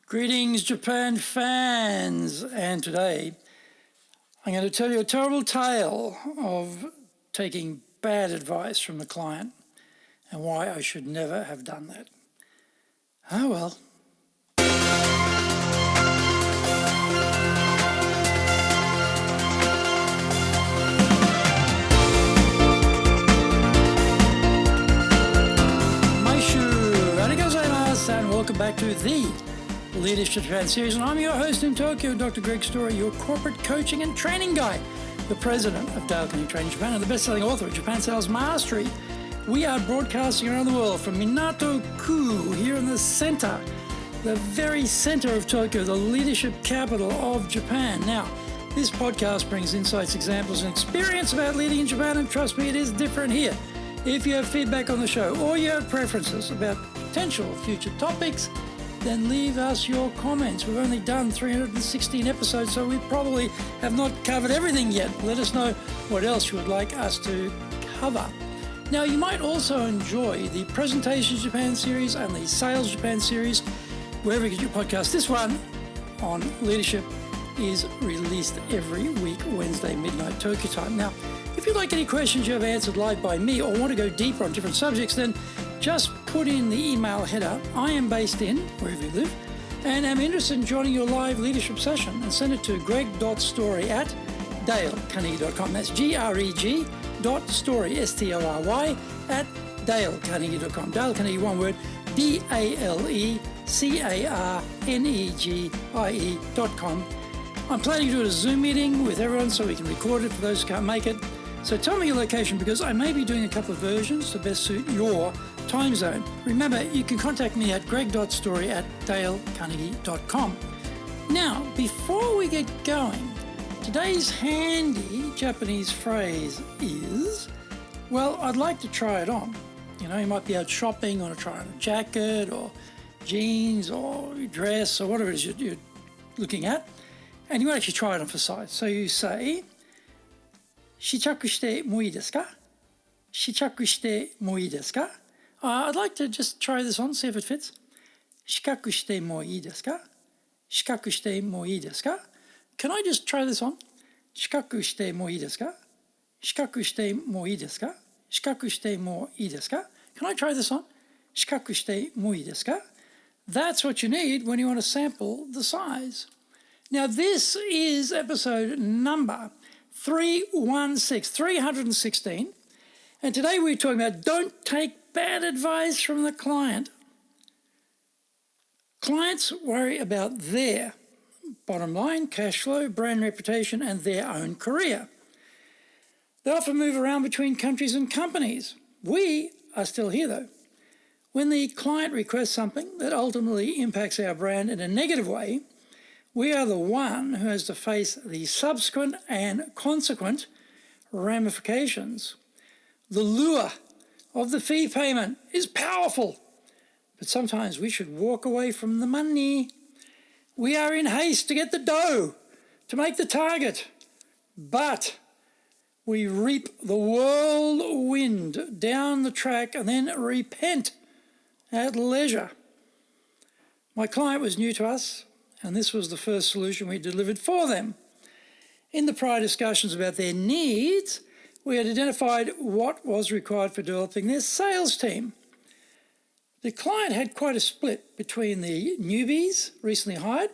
Greetings, Japan fans, and today I'm going to tell you a terrible tale of taking bad advice from the client and why I should never have done that. Oh well. And welcome back to the Leadership Japan series, and I'm your host in Tokyo, Dr. Greg Story, your corporate coaching and training guy, the president of Dale Carnegie Training Japan, and the best-selling author of Japan Sales Mastery. We are broadcasting around the world from Minato-ku, here in the center, the very center of Tokyo, the leadership capital of Japan. Now, this podcast brings insights, examples, and experience about leading in Japan, and trust me, it is different here. If you have feedback on the show or you have preferences about potential future topics, then leave us your comments. We've only done 316 episodes, so we probably have not covered everything yet. Let us know what else you would like us to cover. Now, you might also enjoy the Presentations Japan series and the Sales Japan series, wherever you get your podcast. This one on leadership is released every week, Wednesday, midnight Tokyo time. Now, if you'd like any questions you have answered live by me or want to go deeper on different subjects, then just put in the email header, I am based in, wherever you live, and am interested in joining your live leadership session, and send it to greg.story@dalecarnegie.com. That's greg.story, S-T-O-R-Y, at dalecarnegie.com. Dale Carnegie, one word, DALECARNEGIE.com. I'm planning to do a Zoom meeting with everyone so we can record it for those who can't make it. So tell me your location, because I may be doing a couple of versions to best suit your time zone. Remember, you can contact me at greg.story@dalecarnegie.com. Now, before we get going, today's handy Japanese phrase is, well, I'd like to try it on. You know, you might be out shopping, want to try on a jacket or jeans or dress or whatever it is you're looking at, and you want to actually try it on for size. So you say, 試着してもいいですか? 試着してもいいですか? I'd like to just try this on, see if it fits. 試着してもいいですか? 試着してもいいですか? Can I just try this on? 試着してもいいですか? 試着してもいいですか? 試着してもいいですか? Can I try this on? 試着してもいいですか? That's what you need when you want to sample the size. Now, this is episode number 316, and today we're talking about don't take bad advice from the client. Clients worry about their bottom line, cash flow, brand reputation, and their own career. They often move around between countries and companies. We are still here, though. When the client requests something that ultimately impacts our brand in a negative way, we are the one who has to face the subsequent and consequent ramifications. The lure of the fee payment is powerful, but sometimes we should walk away from the money. We are in haste to get the dough, to make the target, but we reap the whirlwind down the track and then repent at leisure. My client was new to us, and this was the first solution we delivered for them. In the prior discussions about their needs, we had identified what was required for developing their sales team. The client had quite a split between the newbies, recently hired,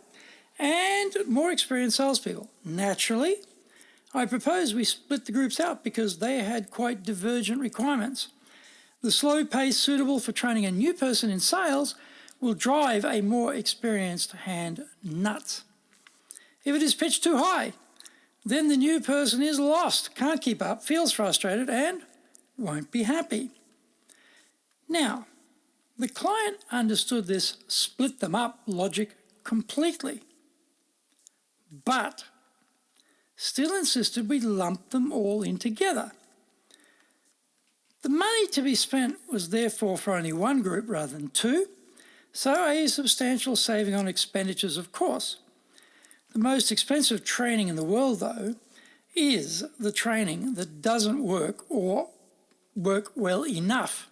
and more experienced salespeople. Naturally, I proposed we split the groups out because they had quite divergent requirements. The slow pace suitable for training a new person in sales will drive a more experienced hand nuts. If it is pitched too high, then the new person is lost, can't keep up, feels frustrated, and won't be happy. Now, the client understood this split them up logic completely, but still insisted we lump them all in together. The money to be spent was therefore for only one group rather than two, so a substantial saving on expenditures, of course. The most expensive training in the world, though, is the training that doesn't work or work well enough.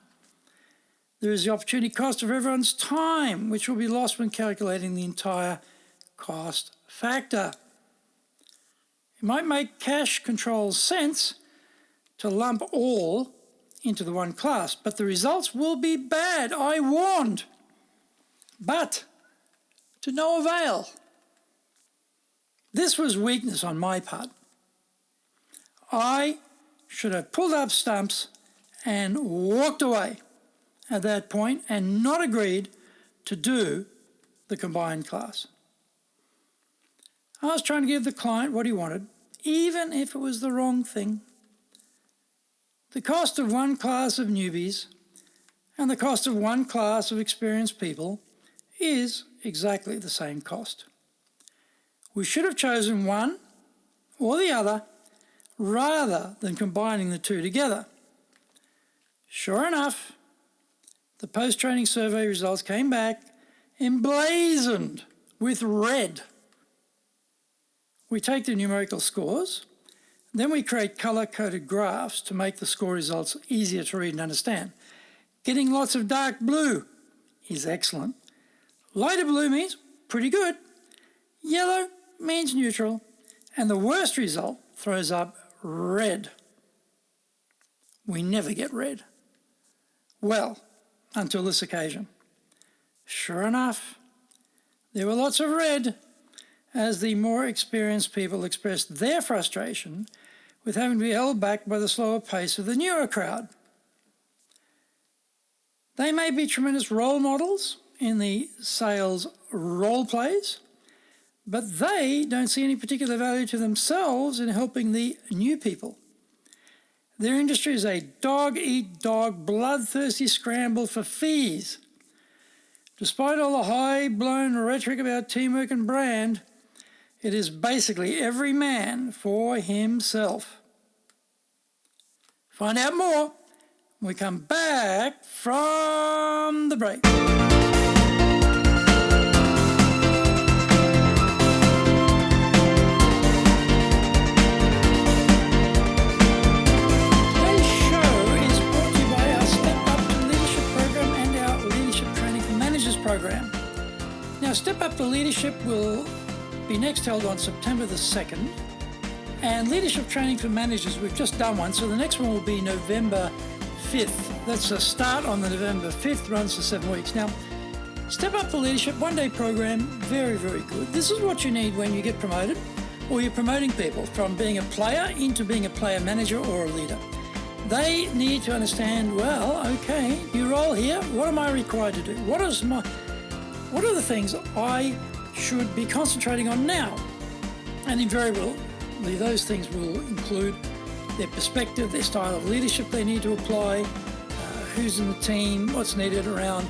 There is the opportunity cost of everyone's time, which will be lost when calculating the entire cost factor. It might make cash control sense to lump all into the one class, but the results will be bad, I warned. But to no avail. This was weakness on my part. I should have pulled up stumps and walked away at that point and not agreed to do the combined class. I was trying to give the client what he wanted, even if it was the wrong thing. The cost of one class of newbies and the cost of one class of experienced people is exactly the same cost. We should have chosen one or the other rather than combining the two together. Sure enough, the post-training survey results came back emblazoned with red. We take the numerical scores, then we create color-coded graphs to make the score results easier to read and understand. Getting lots of dark blue is excellent. Lighter blue means pretty good. Yellow means neutral. And the worst result throws up red. We never get red. Well, until this occasion. Sure enough, there were lots of red as the more experienced people expressed their frustration with having to be held back by the slower pace of the newer crowd. They may be tremendous role models in the sales role plays, but they don't see any particular value to themselves in helping the new people. Their industry is a dog-eat-dog, bloodthirsty scramble for fees. Despite all the high-blown rhetoric about teamwork and brand, it is basically every man for himself. Find out more when we come back from the break. Program. Now, Step Up to Leadership will be next held on September the 2nd, and Leadership Training for Managers, we've just done one, so the next one will be November 5th. That's a start on the November 5th, runs for 7 weeks. Now, Step Up to Leadership, one-day program, very, very good. This is what you need when you get promoted, or you're promoting people from being a player into being a player manager or a leader. They need to understand, well, okay, new role here, what am I required to do? What are the things I should be concentrating on now? And invariably, those things will include their perspective, their style of leadership they need to apply, who's in the team, what's needed around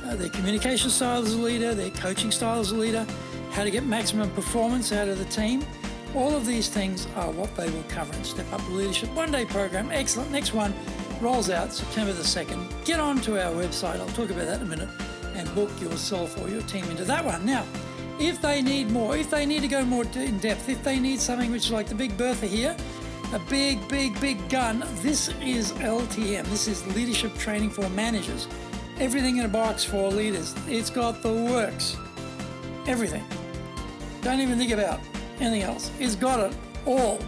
their communication style as a leader, their coaching style as a leader, how to get maximum performance out of the team. All of these things are what they will cover in Step Up to Leadership. One-day program, excellent. Next one rolls out September the 2nd. Get on to our website, I'll talk about that in a minute, and book yourself or your team into that one. Now, if they need more, if they need to go more in depth, if they need something which is like the Big Bertha here, a big, big, big gun, this is LTM. This is Leadership Training for Managers. Everything in a box for leaders. It's got the works. Everything. Don't even think about anything else. It's got it all.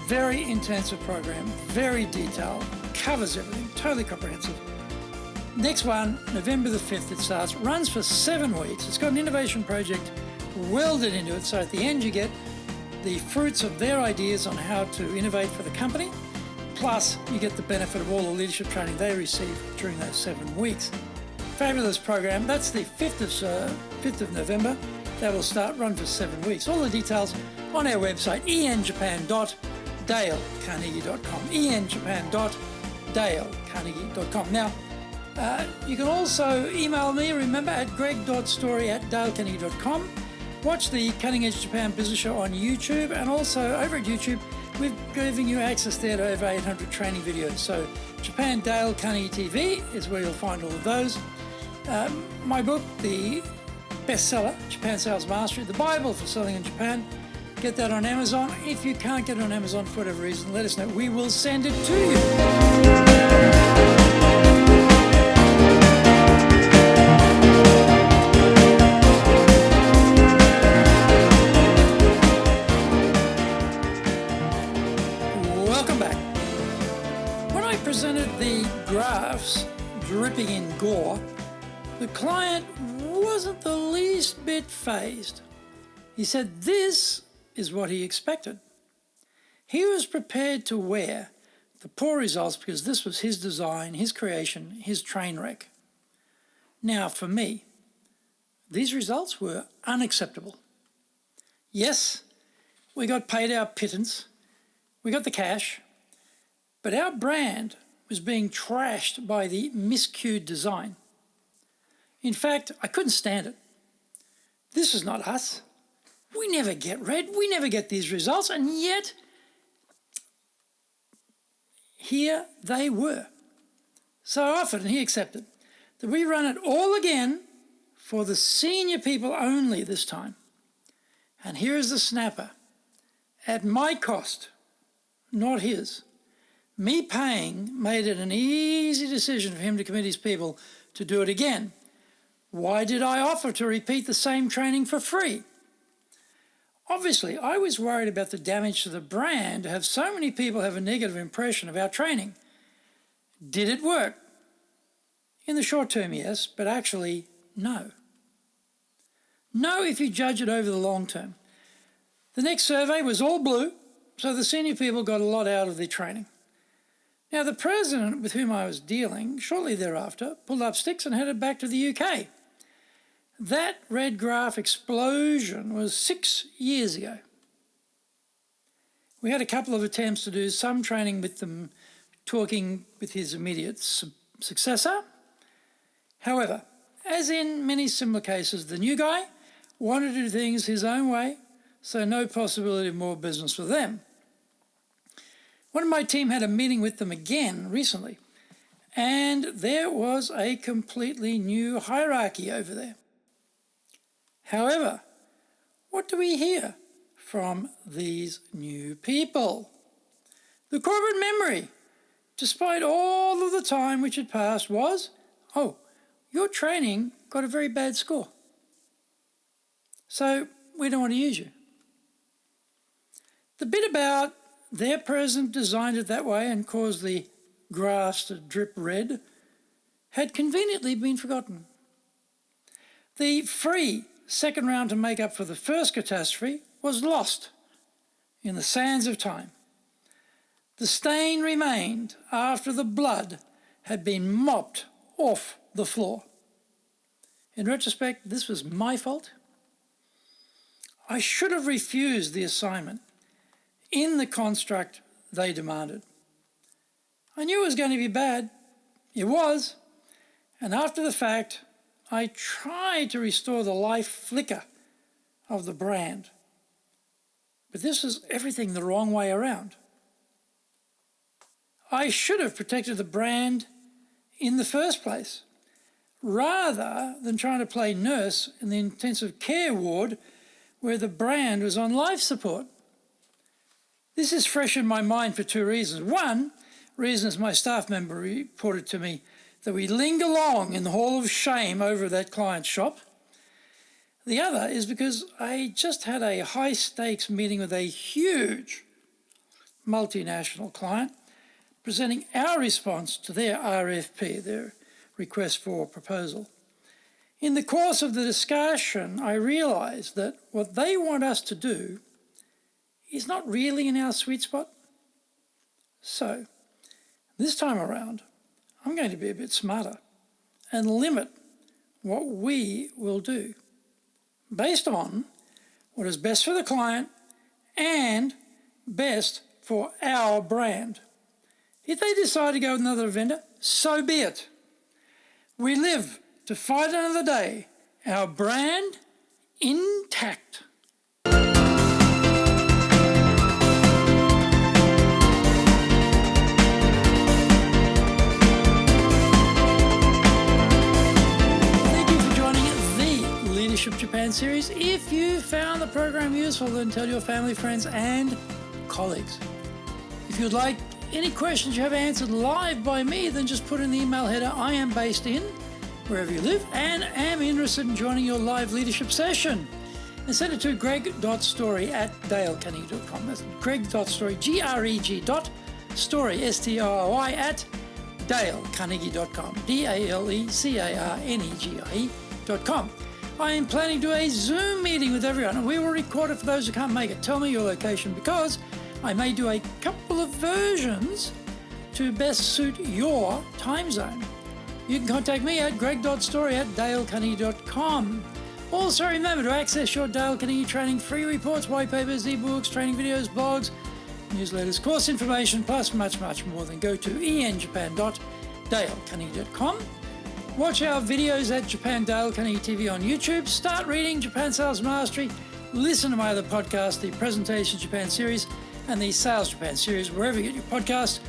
Very intensive program, very detailed, covers everything, totally comprehensive. Next one, November the 5th it starts, runs for 7 weeks. It's got an innovation project welded into it, so at the end you get the fruits of their ideas on how to innovate for the company, plus you get the benefit of all the leadership training they receive during those 7 weeks. Fabulous program. That's the 5th of November. That will run for 7 weeks. All the details on our website, enjapan.dalecarnegie.com, enjapan.dalecarnegie.com. Now, you can also email me, remember, at greg.story@dalecarnegie.com. Watch the Cutting Edge Japan Business Show on YouTube, and also over at YouTube, we're giving you access there to over 800 training videos. So Japan Dale Carnegie TV is where you'll find all of those. My book, the bestseller, Japan Sales Mastery, the Bible for selling in Japan. Get that on Amazon. If you can't get it on Amazon for whatever reason, let us know. We will send it to you. dripping in gore, the client wasn't the least bit fazed. He said this is what he expected. He was prepared to wear the poor results because this was his design, his creation, his train wreck. Now, for me, these results were unacceptable. Yes, we got paid our pittance, we got the cash, but our brand was being trashed by the miscued design. In fact, I couldn't stand it. This is not us. We never get red, we never get these results, and yet here they were. So I offered, and he accepted, that we run it all again for the senior people only this time. And here is the snapper. At my cost, not his. Me paying made it an easy decision for him to commit his people to do it again. Why did I offer to repeat the same training for free? Obviously, I was worried about the damage to the brand to have so many people have a negative impression of our training. Did it work? In the short term, yes, but actually, no. No if you judge it over the long term. The next survey was all blue, so the senior people got a lot out of their training. Now, the president with whom I was dealing, shortly thereafter, pulled up sticks and headed back to the UK. That red graph explosion was 6 years ago. We had a couple of attempts to do some training with them, talking with his immediate successor. However, as in many similar cases, the new guy wanted to do things his own way, so no possibility of more business for them. One of my team had a meeting with them again recently, and there was a completely new hierarchy over there. However, what do we hear from these new people? The corporate memory, despite all of the time which had passed, was, oh, your training got a very bad score, so we don't want to use you. The bit about their president designed it that way and caused the grass to drip red had conveniently been forgotten. The free second round to make up for the first catastrophe was lost in the sands of time. The stain remained after the blood had been mopped off the floor. In retrospect, this was my fault. I should have refused the assignment in the construct they demanded. I knew it was going to be bad. It was. And after the fact, I tried to restore the life flicker of the brand. But this was everything the wrong way around. I should have protected the brand in the first place, rather than trying to play nurse in the intensive care ward where the brand was on life support. This is fresh in my mind for two reasons. One reason is my staff member reported to me that we linger long in the hall of shame over that client's shop. The other is because I just had a high-stakes meeting with a huge multinational client presenting our response to their RFP, their request for proposal. In the course of the discussion, I realised that what they want us to do is not really in our sweet spot. So, this time around, I'm going to be a bit smarter and limit what we will do based on what is best for the client and best for our brand. If they decide to go with another vendor, so be it. We live to fight another day, our brand intact. Leadership Japan series. If you found the program useful, then tell your family, friends, and colleagues. If you'd like any questions you have answered live by me, then just put in the email header, I am based in, wherever you live, and am interested in joining your live leadership session. And send it to greg.story@dalecarnegie.com. That's greg.story, greg.story, STORY, DaleCarnegie.com, DaleCarnegie.com. I am planning to do a Zoom meeting with everyone, and we will record it for those who can't make it. Tell me your location, because I may do a couple of versions to best suit your time zone. You can contact me at greg.story@dalecarnegie.com. Also remember to access your Dale Carnegie training free reports, white papers, ebooks, training videos, blogs, newsletters, course information, plus much, much more. Then go to enjapan.dalecarnegie.com. Watch our videos at Japan Dale Carnegie TV on YouTube. Start reading Japan Sales Mastery. Listen to my other podcasts, the Presentation Japan series and the Sales Japan series, wherever you get your podcast.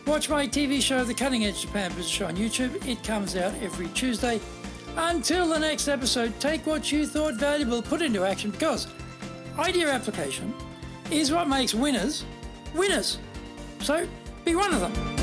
Watch my TV show, The Cutting Edge Japan Business Show on YouTube. It comes out every Tuesday. Until the next episode, take what you thought valuable, put into action, because idea application is what makes winners winners. So be one of them.